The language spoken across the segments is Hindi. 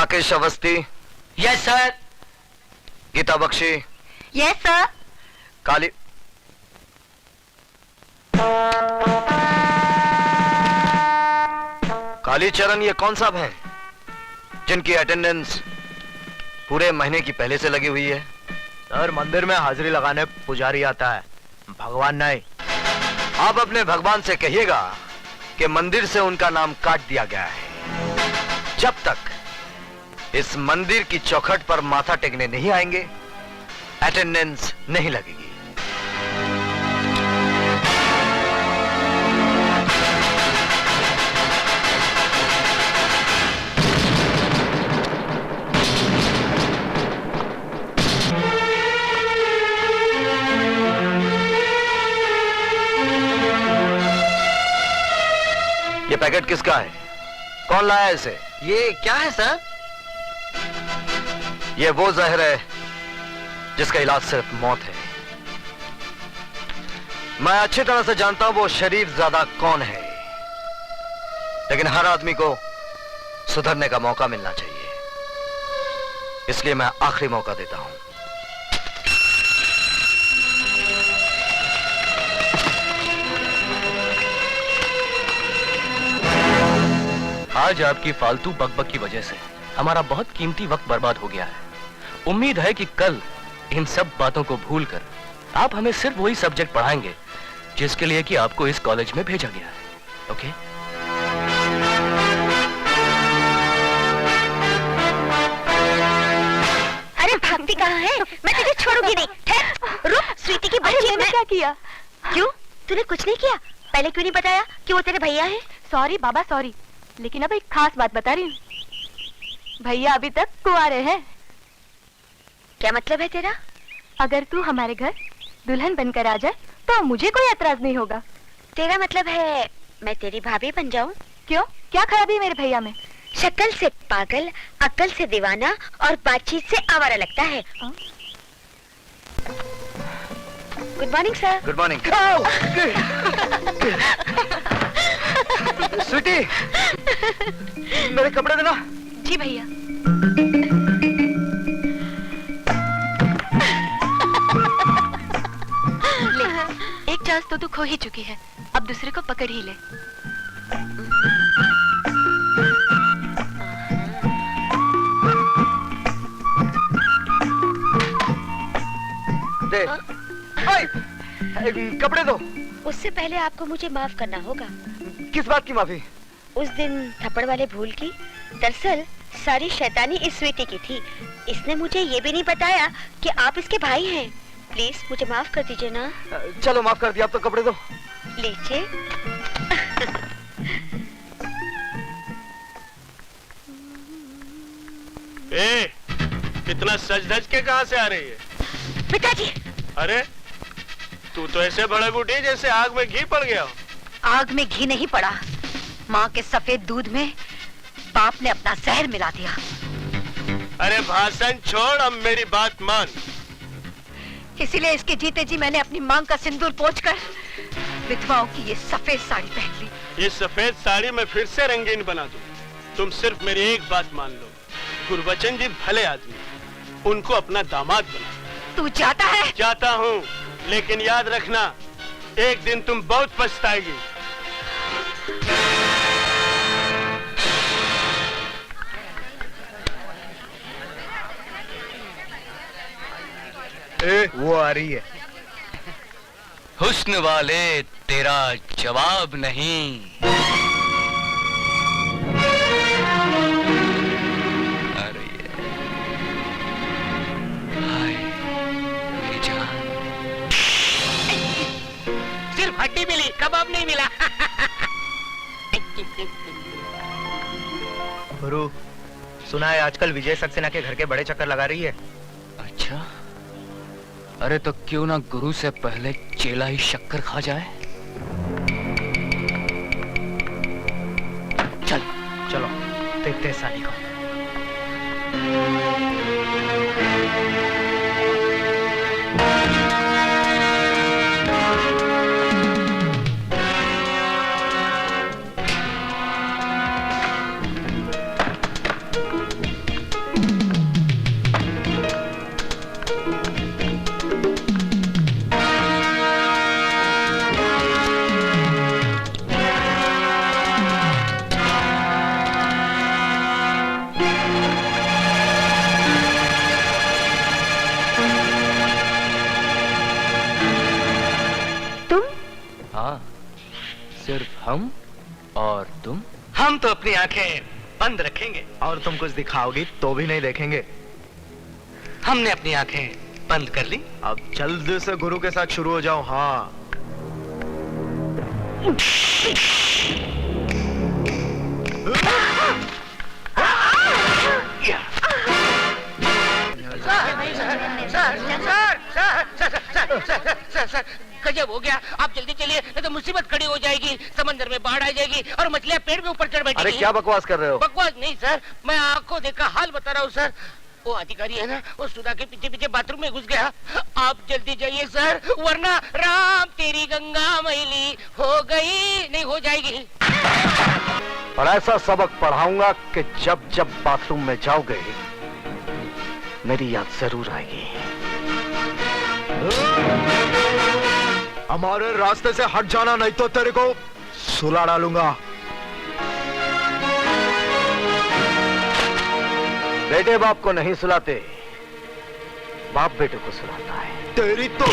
Rakesh Awasthi. Yes sir. Geeta Bakshi. Yes sir. Kali Kalicharan, ये कौन साहब हैं जिनकी अटेंडेंस पूरे महीने की पहले से लगी हुई है? सर, मंदिर में हाजिरी लगाने पुजारी आता है, भगवान नहीं। आप अपने भगवान से कहिएगा कि मंदिर से उनका नाम काट दिया गया है। जब तक इस मंदिर की चौखट पर माथा टेकने नहीं आएंगे, अटेंडेंस नहीं लगेगी। ये पैकेट किसका है? कौन लाया इसे? ये क्या है सर? ये वो जहर है जिसका इलाज सिर्फ मौत है। मैं अच्छी तरह से जानता हूं वो शरीफ ज्यादा कौन है, लेकिन हर आदमी को सुधरने का मौका मिलना चाहिए, इसलिए मैं आखिरी मौका देता हूं। आज आपकी फालतू बकबक की वजह से हमारा बहुत कीमती वक्त बर्बाद हो गया है। उम्मीद है कि कल इन सब बातों को भूलकर आप हमें सिर्फ वही सब्जेक्ट पढ़ाएंगे जिसके लिए कि आपको इस कॉलेज में भेजा गया है। ओके? अरे भागती कहाँ है? मैं तुझे छोड़ूंगी नहीं। ठहर, रुक। स्वीटी की बच्ची, मैंने क्या किया? क्यों? तूने कुछ नहीं किया? पहले क्यों नहीं बताया कि वो तेरे भैया हैं? सॉरी बाबा सॉरी, लेकिन अब एक खास बात बता रही हूँ। भैया अभी तक कुंवारे हैं। क्या मतलब है तेरा? अगर तू हमारे घर दुल्हन बनकर आ जाए तो मुझे कोई एतराज नहीं होगा। तेरा मतलब है मैं तेरी भाभी बन जाऊं? क्यों, क्या खराबी है मेरे भैया में? शक्ल से पागल, अक्ल से दीवाना और बातचीत से आवारा लगता है। Good morning sir. Good morning. Sweetie, मेरे कपड़े देना। जी भैया। ले, एक चांस तो तू खो ही चुकी है, अब दूसरे को पकड़ ही ले। दे। कपड़े दो। उससे पहले आपको मुझे माफ करना होगा। किस बात की माफी? उस दिन थप्पड़ वाले भूल की। दरअसल सारी शैतानी इस स्वीटी की थी। इसने मुझे ये भी नहीं बताया कि आप इसके भाई हैं। प्लीज मुझे माफ कर दीजिए ना। चलो माफ कर दिया, अब तो कपड़े दो। लीजिए। ए, इतना सज धज के कहाँ से आ रही है? पिताजी। अरे तू तो ऐसे भड़क उठी जैसे आग में घी पड़ गया हो। आग में घी नहीं पड़ा, माँ के सफेद दूध में बाप ने अपना जहर मिला दिया। अरे भाषण छोड़, अब मेरी बात मान। इसीलिए इसके जीते जी मैंने अपनी मांग का सिंदूर पोंछकर विधवाओं की ये सफेद साड़ी पहन ली। ये सफेद साड़ी मैं फिर से रंगीन बना दूं। तुम सिर्फ मेरी एक बात मान लो, गुरबचन जी भले आदमी, उनको अपना दामाद बना। तू जाता है? जाता हूँ, लेकिन याद रखना एक दिन तुम बहुत पछताएगी। वो आ रही है। हुस्न वाले तेरा जवाब नहीं। अरे हाय मेरी जान। सिर्फ हड्डी मिली, कबाब नहीं मिला। गुरु, सुना है आजकल विजय सक्सेना के घर के बड़े चक्कर लगा रही है। अच्छा, अरे तो क्यों ना गुरु से पहले चेला ही शक्कर खा जाए। चल चलो देखते हैं साली को। हाँ, सिर्फ हम और तुम। हम तो अपनी आंखें बंद रखेंगे और तुम कुछ दिखाओगी तो भी नहीं देखेंगे। हमने अपनी आंखें बंद कर ली। अब जल्द से गुरु के साथ शुरू हो जाओ। हाँ, सर, गजब हो गया। आप जल्दी चलिए, नहीं तो मुसीबत खड़ी हो जाएगी। समंदर में बाढ़ आ जाएगी और मछलियां पेड़ के ऊपर चढ़ बैठेगी। अरे क्या बकवास कर रहे हो? बकवास नहीं सर, मैं आंखों देखा हाल बता रहा हूँ सर। वो अधिकारी है ना, वो सुधा के पीछे पीछे बाथरूम में घुस गया। आप जल्दी जाइए सर, वरना राम तेरी गंगा मैली हो गई नहीं हो जाएगी। और ऐसा सबक पढ़ाऊंगा कि जब जब बाथरूम में जाओगे मेरी याद जरूर आएगी। हमारे रास्ते से हट जाना, नहीं तो तेरे को सुला डालूंगा। बेटे बाप को नहीं सुलाते, बाप बेटे को सुलाता है। तेरी तो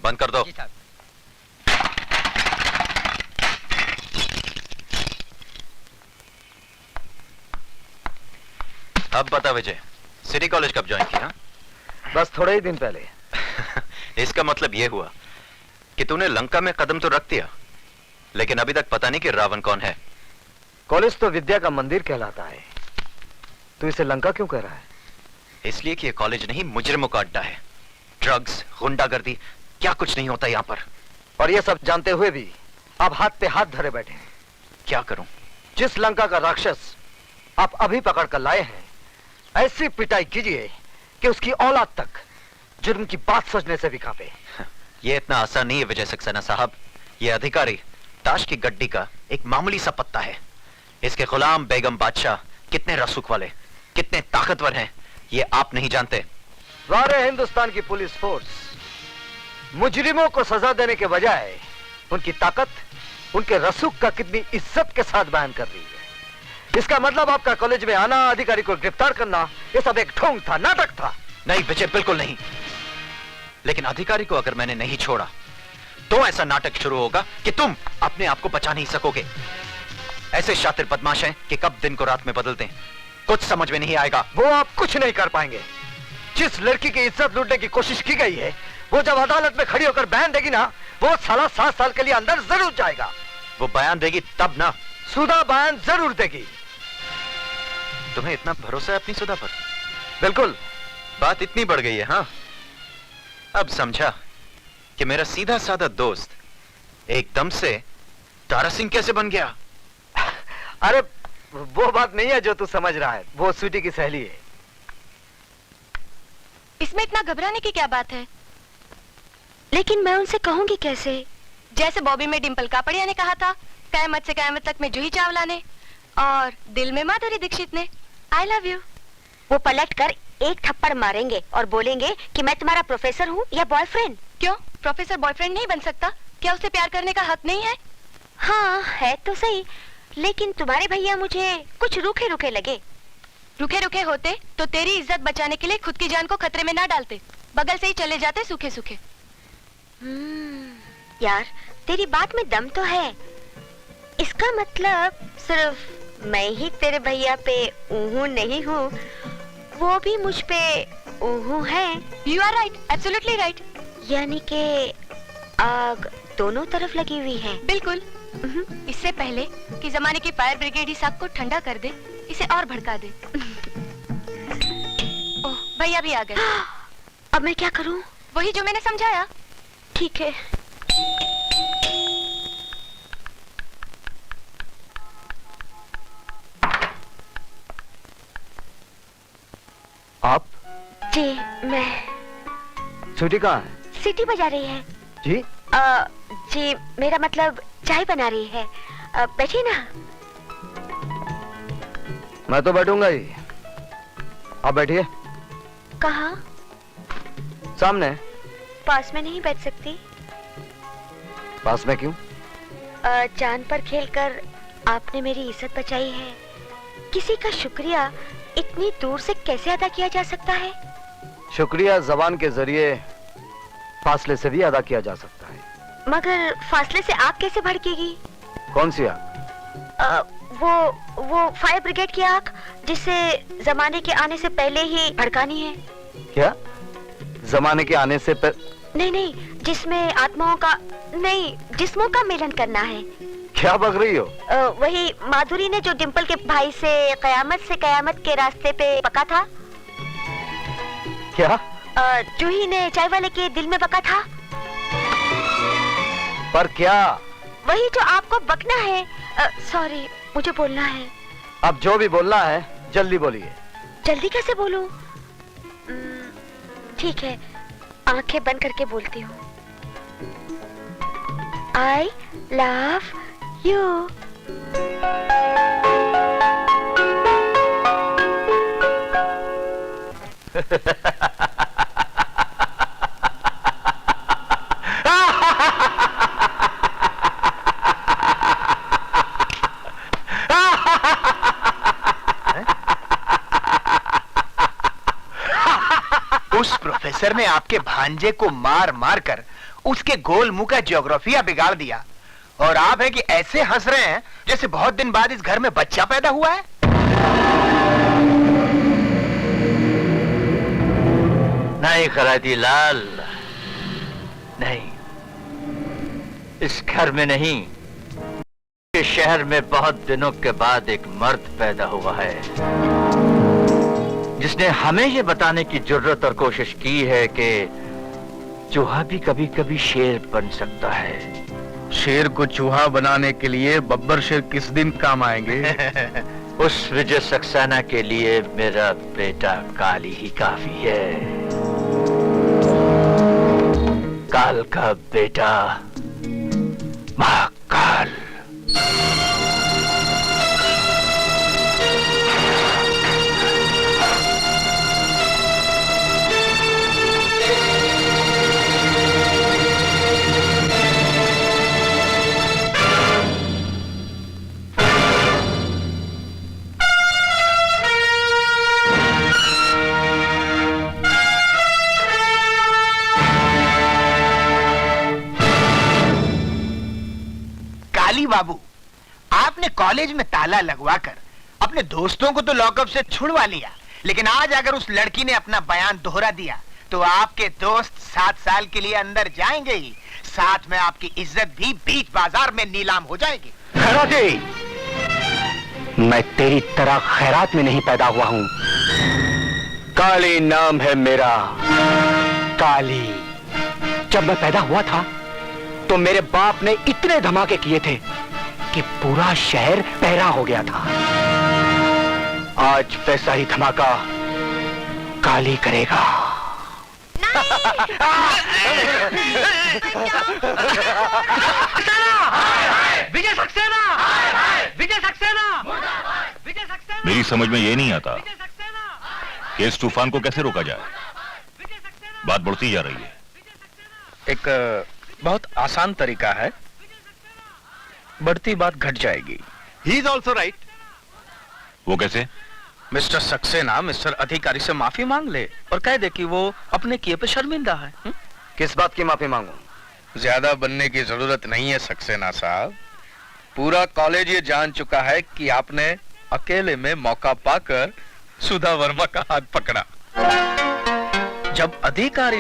बंद कर दो। अब बता विजय, सिटी कॉलेज कब ज्वाइन किया? बस थोड़े ही दिन पहले। इसका मतलब यह हुआ कि तूने लंका में कदम तो रख दिया, लेकिन अभी तक पता नहीं कि रावण कौन है। कॉलेज तो विद्या का मंदिर कहलाता है, तू इसे लंका क्यों कह रहा है? इसलिए कि यह कॉलेज नहीं, मुजरिमों का अड्डा है। ड्रग्स, गुंडागर्दी, क्या कुछ नहीं होता यहाँ पर। और ये सब जानते हुए भी आप हाथ पे हाथ धरे बैठे हैं। क्या करूं? जिस लंका का राक्षस आप अभी पकड़ कर लाए हैं, ऐसी पिटाई कीजिए कि उसकी औलाद तक जुर्म की बात सोचने से भी कांपे। यह इतना आसान नहीं है विजय सक्सेना साहब। यह अधिकारी ताश की गड्डी का एक मामूली सा पत्ता है। इसके गुलाम बेगम बादशाह कितने रसूख वाले, कितने ताकतवर हैं, ये आप नहीं जानते। सारे हिंदुस्तान की पुलिस फोर्स मुजरिमों को सजा देने के बजाय उनकी ताकत, उनके रसूख का कितनी इज्जत के साथ बयान कर रही है। इसका मतलब आपका कॉलेज में आना, अधिकारी को गिरफ्तार करना, ये सब एक ढोंग था, नाटक था। नहीं विजय, बिल्कुल नहीं। लेकिन अधिकारी को अगर मैंने नहीं छोड़ा तो ऐसा नाटक शुरू होगा कि तुम अपने आप को बचा नहीं सकोगे। ऐसे शातिर बदमाश हैं कि कब दिन को रात में बदलते हैं, कुछ समझ में नहीं आएगा। वो आप कुछ नहीं कर पाएंगे। जिस लड़की की इज्जत लूटने की कोशिश की गई है, वो जब अदालत में खड़ी होकर बयान देगी ना, वो साला 7 साल के लिए अंदर जरूर जाएगा। वो बयान देगी तब ना। सुधा बयान जरूर देगी। तुम्हें इतना भरोसा है अपनी सुधा पर? बिल्कुल। बात इतनी बढ़ गई है। हाँ, अब समझा कि मेरा सीधा साधा दोस्त एकदम से तारा सिंह कैसे बन गया। अरे वो बात नहीं है जो तू समझ रहा है, वो स्वीटी की सहेली है। इसमें इतना घबराने की क्या बात है? लेकिन मैं उनसे कहूंगी कैसे? जैसे बॉबी में डिंपल कापड़िया ने कहा था, कयामत से कयामत तक में जूही चावला ने, और दिल में माधुरी दीक्षित ने, आई लव यू। वो पलट कर एक थप्पड़ मारेंगे और बोलेंगे कि मैं तुम्हारा प्रोफेसर हूँ या बॉयफ्रेंड। क्यों, प्रोफेसर बॉयफ्रेंड नहीं बन सकता? क्या उसे प्यार करने का हक नहीं है? हाँ है तो सही, लेकिन तुम्हारे भैया मुझे कुछ रूखे रूखे लगे। रुके रुके होते तो तेरी इज्जत बचाने के लिए खुद की जान को खतरे में ना डालते, बगल से ही चले जाते सूखे सूखे। यार तेरी बात में दम तो है। इसका मतलब सिर्फ मैं ही तेरे भैया पे ऊहू नहीं हूँ, वो भी मुझ पे ऊहू है। You are right, absolutely right. यानी कि आग दोनों तरफ लगी हुई है। बिल्कुल। इससे पहले कि जमाने की फायर ब्रिगेड इस आग को ठंडा कर दे, इसे और भड़का दे। ओह, भैया भी आ गए। अब मैं क्या करूं? वही जो मैंने समझाया। ठीक है। आप? जी मैं। स्वीटी कहाँ है? सीटी बजा रही है। जी? जी मेरा मतलब चाय बना रही है। बैठिए ना। मैं तो बैठूंगा ही। आप बैठिए। कहाँ? सामने। पास में नहीं बैठ सकती? पास में क्यों? चांद पर खेलकर आपने मेरी इज्जत बचाई है। किसी का शुक्रिया इतनी दूर से कैसे अदा किया जा सकता है? शुक्रिया जबान के जरिए फासले से भी अदा किया जा सकता है। मगर फासले से आग कैसे भड़केगी? कौन सी आग? वो फायर ब्रिगेड की आग, जिसे जमाने के आने से पहले ही भड़कानी है। क्या? जमाने के आने से नहीं, जिसमें आत्माओं का नहीं, जिस्मों का मिलन करना है। क्या बक रही हो? वही माधुरी ने जो डिम्पल के भाई से कयामत के रास्ते पे पका था। क्या? जूही ने चाय वाले के दिल में बका था। पर क्या? वही जो आपको बकना है। सॉरी, मुझे बोलना है। अब जो भी बोलना है जल्दी बोलिए। जल्दी कैसे बोलूं? ठीक है, आंखें बंद करके बोलती हूँ। I love you। उस प्रोफेसर ने आपके भांजे को मार मार कर उसके गोल मुंह का ज्योग्राफिया बिगाड़ दिया, और आप है कि ऐसे हंस रहे हैं जैसे बहुत दिन बाद इस घर में बच्चा पैदा हुआ है। नहीं खराती लाल, नहीं, इस घर में नहीं, इस शहर में बहुत दिनों के बाद एक मर्द पैदा हुआ है जिसने हमें ये बताने की जरूरत और कोशिश की है कि चूहा भी कभी कभी शेर बन सकता है। शेर को चूहा बनाने के लिए बब्बर शेर किस दिन काम आएंगे? उस विजय सक्सेना के लिए मेरा बेटा काली ही काफी है। काल का बेटा महाकाल। बाबू, आपने कॉलेज में ताला लगवाकर अपने दोस्तों को तो लॉकअप से छुड़वा लिया, लेकिन आज अगर उस लड़की ने अपना बयान दोहरा दिया तो आपके दोस्त 7 साल के लिए अंदर जाएंगे ही, साथ में आपकी इज्जत भी बीच बाजार में नीलाम हो जाएगी। खैराती, मैं तेरी तरह खैरात में नहीं पैदा हुआ हूं। काली नाम है मेरा, काली। जब मैं पैदा हुआ था तो मेरे बाप ने इतने धमाके किए थे कि पूरा शहर पहरा हो गया था। आज वैसा ही धमाका काली करेगा। विजय सक्सेना! विजय सक्सेना! विजय सक्सेना! मेरी समझ में ये नहीं आता कि इस तूफान को कैसे रोका जाए। बात बढ़ती जा रही है। एक बहुत आसान तरीका है, बढ़ती बात घट जाएगी। He is also right. वो कैसे? मिस्टर सक्सेना मिस्टर अधिकारी से माफी मांग ले और कह दे कि वो अपने किए पे शर्मिंदा है। किस बात की माफी मांगूं? ज्यादा बनने की जरूरत नहीं है सक्सेना साहब। पूरा कॉलेज ये जान चुका है कि आपने अकेले में मौका पाकर सुधा वर्मा का हाथ पकड़ा। जब अधिकारी